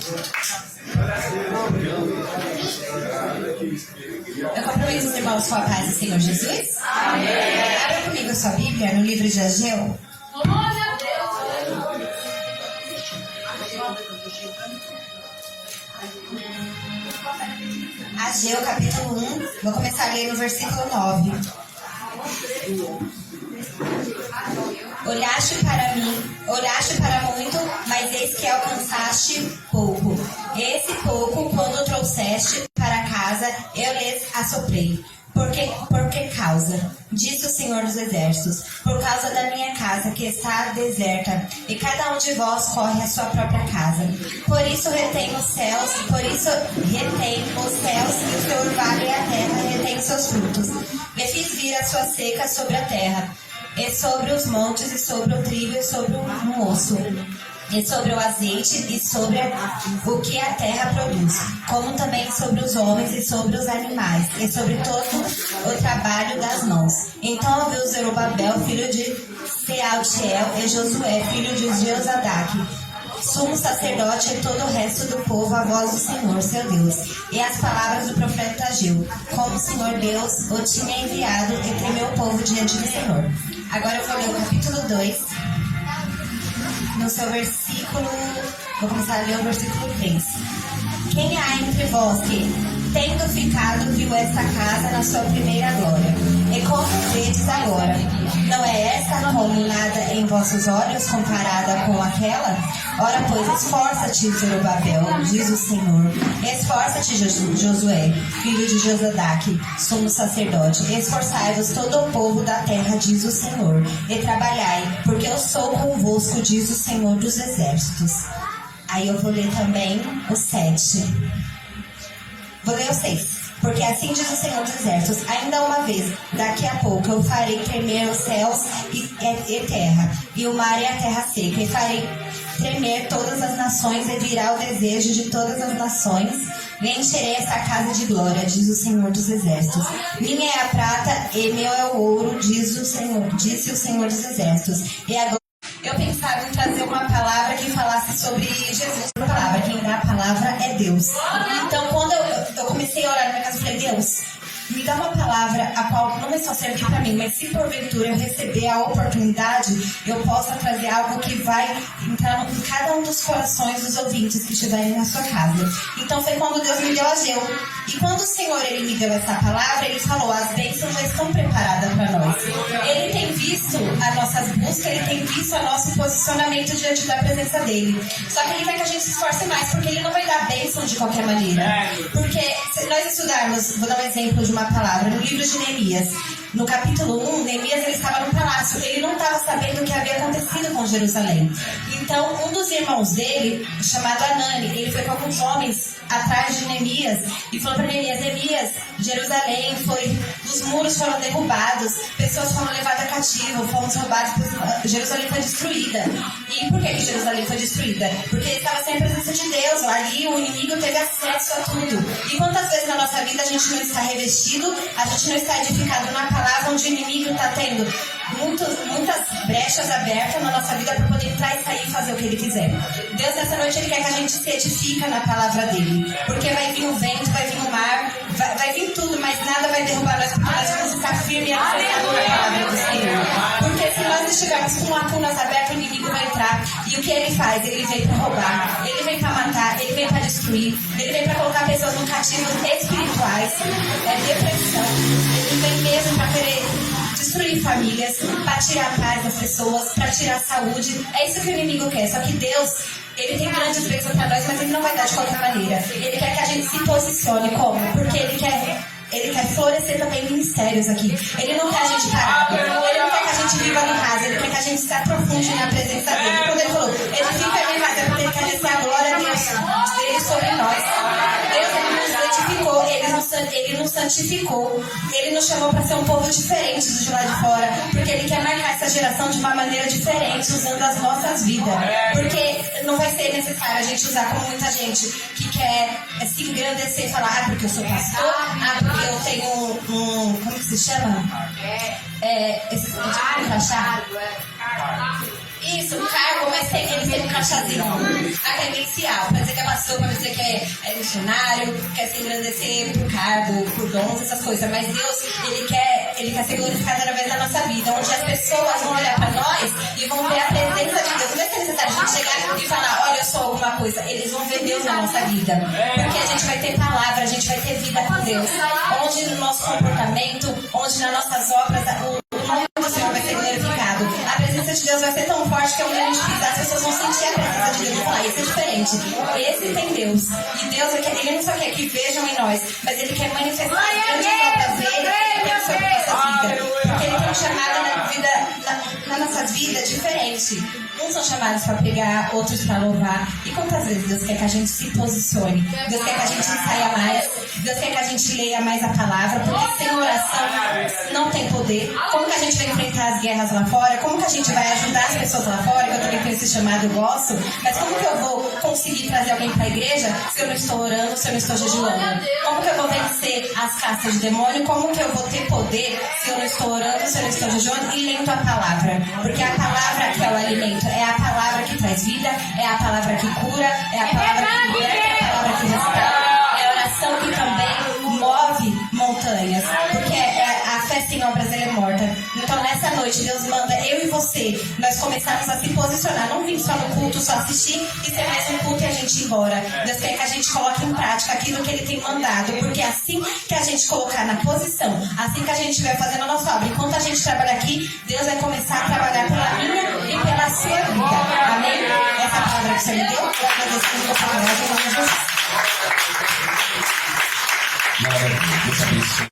Eu cumprimento os irmãos com a paz do Senhor Jesus. Amém. Abra comigo sua Bíblia no livro de Ageu. Ageu, capítulo 1. Vou começar a ler no versículo 9. Olhaste para mim, olhaste para muito, mas eis que alcançaste pouco. Esse pouco, quando trouxeste para casa, eu lhes assoprei. Por que causa? Disse o Senhor dos Exércitos, por causa da minha casa que está deserta, e cada um de vós corre à sua própria casa. Por isso retém os céus e o seu orvalho e a terra retém os seus frutos. E fiz vir a sua seca sobre a terra, e sobre os montes, e sobre o trigo, e sobre o moço, e sobre o azeite, e sobre o que a terra produz, como também sobre os homens, e sobre os animais, e sobre todo o trabalho das mãos. Então ouviu Zorobabel, filho de Sealtiel, e Josué, filho de Josadaque, sumo sacerdote, e todo o resto do povo, a voz do Senhor, seu Deus, e as palavras do profeta Ageu, como o Senhor Deus o tinha enviado, e tremeu o povo diante do Senhor. Agora eu vou ler o capítulo 2, no seu versículo, vou começar a ler o versículo 3. Quem há entre vós que, tendo ficado, viu esta casa na sua primeira glória? E como vedes agora, não é esta como nada em vossos olhos comparada com aquela? Ora, pois, esforça-te, Zorobabel, diz o Senhor. Esforça-te, Josué, filho de Josadaque, sumo sacerdote. Esforçai-vos todo o povo da terra, diz o Senhor. E trabalhai, porque eu sou convosco, diz o Senhor dos Exércitos. Aí eu vou ler também o 7. Vou ler o 6. Porque assim diz o Senhor dos Exércitos, ainda uma vez, daqui a pouco eu farei tremer os céus e terra, e o mar e a terra seca, e farei tremer todas as nações, e virá o desejo de todas as nações, e encherei esta casa de glória, diz o Senhor dos Exércitos. Minha é a prata, e meu é o ouro, disse o Senhor dos Exércitos. E agora eu pensava em trazer uma palavra que falasse sobre Jesus. A palavra, quem dá a palavra é Deus. Então, quando eu comecei a orar na minha casa, eu falei, Deus, me dá uma palavra a qual não é só servir para mim, mas se porventura eu receber a oportunidade, eu possa trazer algo que vai entrar em cada um dos corações dos ouvintes que estiverem na sua casa. Então foi quando Deus me deu Ageu. E quando o Senhor ele me deu essa palavra, ele falou, as bênçãos já estão preparadas para nós. Ele tem visto as nossas buscas, ele tem visto o nosso posicionamento diante da presença dele. Só que ele quer que a gente se esforce mais, porque ele não vai dar bênção de qualquer maneira. Porque se nós estudarmos, vou dar um exemplo de uma palavra, no livro de Neemias, no capítulo 1, Neemias ele estava no palácio, ele não estava sabendo o que havia acontecido com Jerusalém. Então, um dos irmãos dele, chamado Anani, ele foi com alguns homens atrás de Neemias e falou para Neemias, Neemias, Jerusalém os muros foram derrubados, pessoas foram levadas cativo, fomos roubados, Jerusalém foi destruída. E por que Jerusalém foi destruída? Porque estava sem a presença de Deus, ali o inimigo teve acesso a tudo. E quantas vezes na nossa vida a gente não está revestido, a gente não está edificado na palavra, onde o inimigo está tendo muitas brechas abertas na nossa vida para poder entrar e sair e fazer o que ele quiser. Deus nessa noite ele quer que a gente se edifica na palavra dele, porque vai vir o vento, vai vir o mar, vai vir tudo, mas nada vai derrubar nós, porque nós vamos estar firmes e alicerçados na palavra do Senhor. Porque se nós estivermos com lacunas abertas, o inimigo vai entrar, e o que ele faz? Ele vem para roubar, ele vem para matar, ele vem para destruir, ele vem para colocar pessoas no cativo espirituais, depressão, ele vem mesmo para querer destruir famílias, para tirar a paz das pessoas, para tirar a saúde. É isso que o inimigo quer. Só que Deus, ele tem grandes bênçãos para nós, mas ele não vai dar de qualquer maneira. Ele quer que a gente se posicione como? Porque ele quer florescer também ministérios aqui. Ele não quer a gente parado. Ele não quer que a gente viva no raso. Ele quer que a gente se aprofunde na presença dele. Quando ele falou, ele fica bem mais, é porque ele quer descer a glória dele sobre nós. Deus, ele nos edificou, ele nos santificou. Ele nos chamou para ser um povo diferente do de lá de fora. Porque ele quer marcar essa geração de uma maneira diferente, usando as nossas vidas. Porque não vai ser necessário a gente usar como muita gente que quer se engrandecer e falar, porque eu sou pastor, porque eu tenho como que se chama? Esse cargo, isso, um cargo, mas eles têm um crachazinho, a credencial, pra dizer que é pastor, pra dizer que é missionário, quer se engrandecer por cargo, por dons, essas coisas. Mas Deus, Ele quer ser glorificado através da nossa vida, onde as pessoas vão olhar pra nós e vão ver a presença de Deus. Não é que é necessário a gente chegar e falar, olha, eu sou alguma coisa. Eles vão ver Deus na nossa vida. Porque a gente vai ter palavra, a gente vai ter vida com Deus. Onde no nosso comportamento, onde nas nossas obras, o nome do Senhor vai ser glorificado. A presença de Deus vai ser tão forte que onde a gente pisar, as pessoas vão sentir a presença de Deus e falar, esse é diferente. Esse tem Deus. E Deus, Ele não só quer que vejam em nós, mas Ele quer manifestar as grandes obras dele sobre a nossa vida. Porque Ele tem um chamado na nossas vidas diferente. Uns são chamados para pregar, outros para louvar. E quantas vezes Deus quer que a gente se posicione? Deus quer que a gente saia mais. Deus quer que a gente leia mais a palavra. Porque sem oração não tem poder. Como que a gente vai enfrentar as guerras lá fora? Como que a gente vai ajudar as pessoas lá fora? Que eu também tenho esse chamado, eu gosto. Mas como que eu vou conseguir trazer alguém para a igreja se eu não estou orando, se eu não estou jejuando? Como que eu vou vencer as castas de demônio? Como que eu vou ter poder se eu não estou orando, se eu não estou jejuando e lendo a palavra? Porque a palavra que é o alimento, é a palavra que traz vida, é a palavra que cura, é a palavra que liberta, é a palavra que restaura, é a oração que também move montanhas, porque a fé sem obras ela é morta. Então nessa noite Deus manda eu e você, nós começarmos a se posicionar, não vir só no culto, só assistir e ser mais um culto e a gente ir embora. Deus quer que a gente coloque em prática aquilo que Ele tem mandado, porque assim que a gente colocar na posição, assim que a gente estiver fazendo a nossa obra, enquanto a gente trabalha aqui, Deus vai começar a trabalhar pela minha e pela sua vida. Amém? Essa palavra que você me deu, eu agradeço por você, em nome de Jesus. Glória a Deus, abençoe.